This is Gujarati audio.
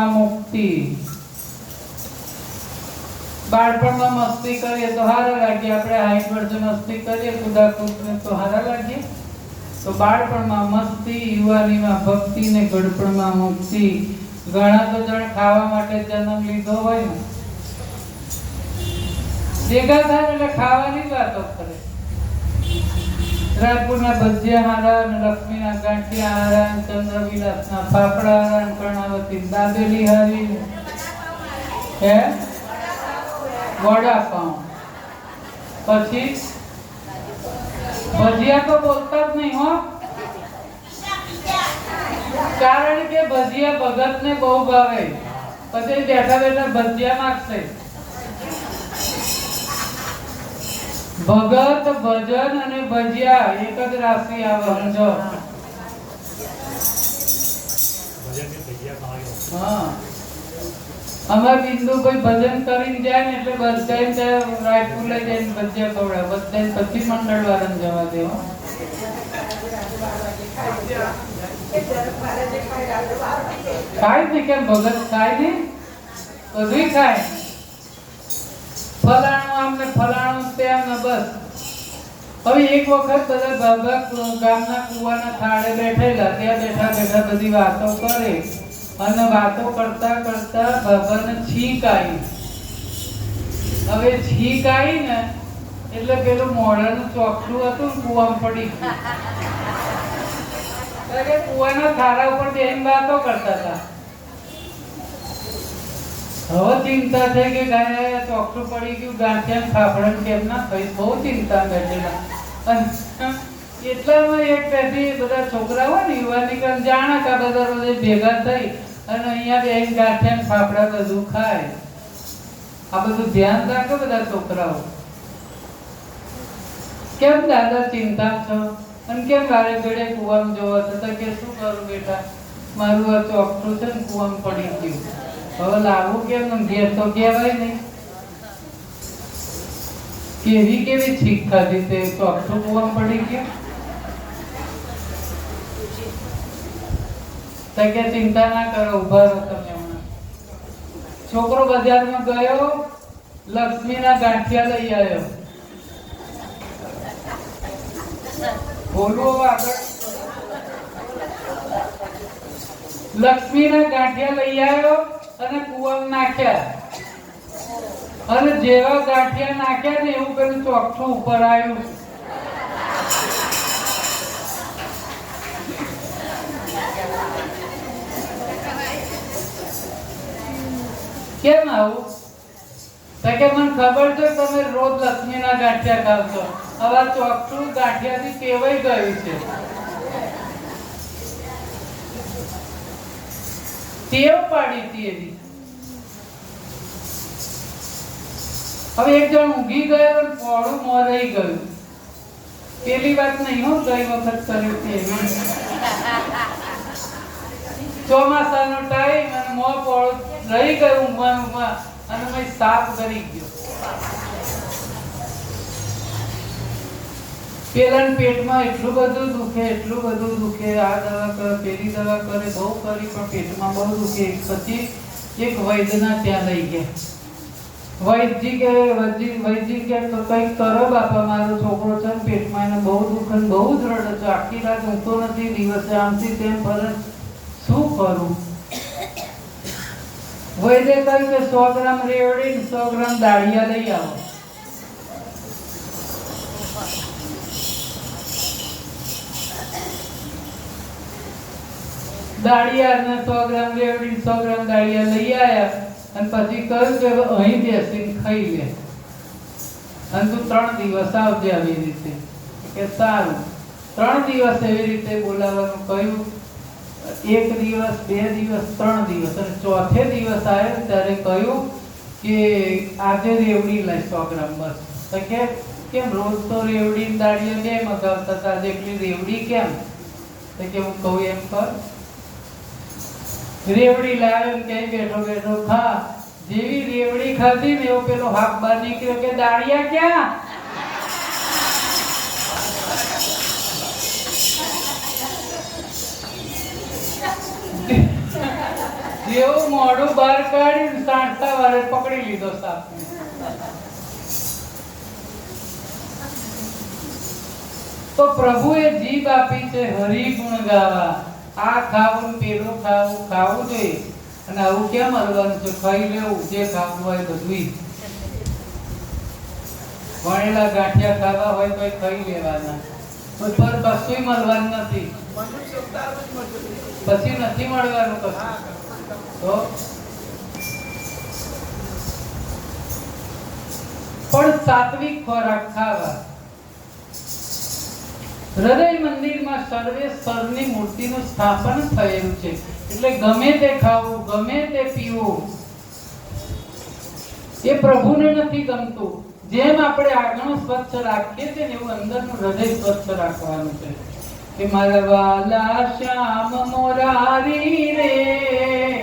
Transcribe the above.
ગડપણમાં મુક્તિ. બાળપણમાં મસ્તી કરીએ તો સારા લાગે, આપણે 60 વર્ષે મસ્તી કરીએ કુદાકૂદ તો સારા લાગે. તો બાળપણમાં મસ્તી, યુવાનીમાં ભક્તિ ને ગડપણમાં મુક્તિ. ઘણા તો જણ ખાવા માટે જન્મ લીધો હોય ને, ભેગા થાય એટલે ખાવાની વાતો કરે. રાયપુરના ભજીયા હારા અને લક્ષ્મીના ગાંઠિયા હારા, ચંદ્રવિલાસના ફાફડા હારા, કર્ણાવતી દાબેલી હારી, હે વડાપાઉં. પછી ભજીયા તો બોલતા જ નહીં હો, કારણ કે ભજીયા ભગત ને બહુ ભાવે. પછી બેઠા બેઠા ભજીયા નાખશે. ભગત, ભજન અને ભજીયા એક જ રાશિ આવે. સમજો? હા, અમાર બિંદુભાઈ ભજન કરીને જાય ને એટલે બધા રાયપુર લઈ જઈને ભજીયા ખવડાવે. બધા પછી મંડળ વાળાને જવા દેવા. ખાય ને કેમ ભગત ખાય ને બધું ખાય. ફલાણું આમ ને ફલાણું તેમ ને બસ. હવે એક વખત બધા બાબા ગામના કુવાના થાળે બેઠેલા, ત્યાં બેઠા બેઠા બધી વાતો કરે અને વાતો કરતા કરતા બાબાને છીંક આવી. હવે છીંક આવી ને એટલે પેલું મોઢાનું ચોકઠું હતું ને કુવામાં પડી ગયું. કુવાના થાળા ઉપર બેસીને વાતો કરતા હતા. હવે ચિંતા થઈ કે ગાય ચોકઠું પડી ગયું, ગાંઠિયા ફાફડા કેમ ના થઈ, બહુ ચિંતા બેઠેલા. એટલામાં એક પેઢી બધા છોકરા હોય ને યુવાની જાણે કે બધા રોજ ભેગા થઈ અને અહીંયા બેસીને ગાંઠિયા ફાફડા બધું ખાય. આ બધું ધ્યાન રાખે બધા છોકરાઓ. કેમ દાદા ચિંતા છો અને કેમ વારે ઘડે કુવામાં જોવા થતા કે શું કરું બેટા, મારું આ ચોકઠું છે ને કુવામાં પડી ગયું, હવે લાવવું કેમ? ઘેર તો કહેવાય નહીં. કેવી કેવી છીક ખાધી તે ચોકઠું કુવામાં પડી ગયું. તો કે ચિંતા ના કરો, ઉભા રહો તમે. હમણાં છોકરો બજારમાં ગયો, લક્ષ્મીના ગાંઠિયા લઈ આવ્યો. બોલો આગળ. લક્ષ્મીના ગાંઠિયા લઈ આવ્યો અને કુવામાં નાખ્યા. અને જેવા ગાંઠિયા નાખ્યા ને એવું પેલું ચોકઠું ઉપર આવ્યું. કેમ આવું? તો કે મને ખબર છે તમે રોજ લક્ષ્મીના ગાંઠિયા ખાવ છો. હવે ચોકઠું ગાંઠિયાથી ટેવાઈ ગયું છે. ટેવ પાડી હતી એવી. હવે એક જણ ઊંઘી ગયો અને પોળું મોં રહી ગયું. પેલી વાત નહીં હો, ગઈ વખત કરી હતી. ચોમાસાનો ટાઈમ અને મોં પોળું રહી ગયું ઊંઘમાં અને મેં સાફ કરી ગયો. પેલા પેટમાં એટલું બધું દુખે, એટલું બધું દુખે. આ દવા કરે, પેલી દવા કરે, બહુ કરી પણ પેટમાં બહુ દુખે. પછી એક વૈદ્યના ત્યાં લઈ ગયા. વૈદ્યજી કે કંઈક કરો બાપા, મારો છોકરો છે પેટમાં એને બહુ દુખે, બહુ જ રડે છે, આખી રાત ઊંઘતો નથી, દિવસે આમથી તેમ ફરે, શું કરું? વૈદ્ય કહ્યું કે 100 ગ્રામ રેવડી 100 ગ્રામ દાળિયા લઈ આવો. દાળિયા ને 100 ગ્રામ રેવડી 100 ગ્રામ દાળિયા લઈ આવ્યા અને પછી કહ્યું કે અહીં બેસીને ખાઈ લે અને તું 3 દિવસ આવજે. આવી રીતે કે સારું. 3 દિવસ એવી રીતે બોલાવવાનું કહ્યું. 1 દિવસ, 2 દિવસ, 3 દિવસ અને ચોથે દિવસ આવ્યો ત્યારે કહ્યું કે આજે રેવડી લઈ 100 ગ્રામ બસ. તો કે કેમ રોજ તો રેવડી દાળિયા બે મગાવતા હતા, આજે એટલી રેવડી કેમ? તો કે હું કહું એમ કર. રેવડી લાવ્યો કે બેઠો બેઠો ખા. જેવી રેવડી ખાધી ને એવો પેલો હાથ બહાર નીકળ્યો કે દાળિયા ક્યાં? જેવું મોઢું બહાર કાઢ્યું સાંઠા વારે પકડી લીધો સાપને. તો પ્રભુએ જીભ આપી છે હરિ ગુણ ગાવા. આ ખાવું પેલું ખાવું ખાવું જોઈએ. અને આવું કેમ હલવાનું છે? ખાઈ લેવું જે ખાવું હોય બધું. વણેલા ગાંઠિયા ખાવા હોય તો ખાઈ લેવાના. ઉપર કશું મળવાનું નથી, પછી નથી મળવાનું કશું. તો પણ સાત્વિક ખોરાક ખાવા. હૃદય મંદિરમાં સર્વેશ્વરની મૂર્તિનું સ્થાપન થયેલું છે. એટલે ગમે તે ખાવું, ગમે તે પીવું એ પ્રભુને નથી ગમતું. જેમ આપણે આગળનું સ્વચ્છ રાખીએ છીએ ને એવું અંદરનું હૃદય સ્વચ્છ રાખવાનું છે. કે મારા વાલા શ્યામ મોરારી રે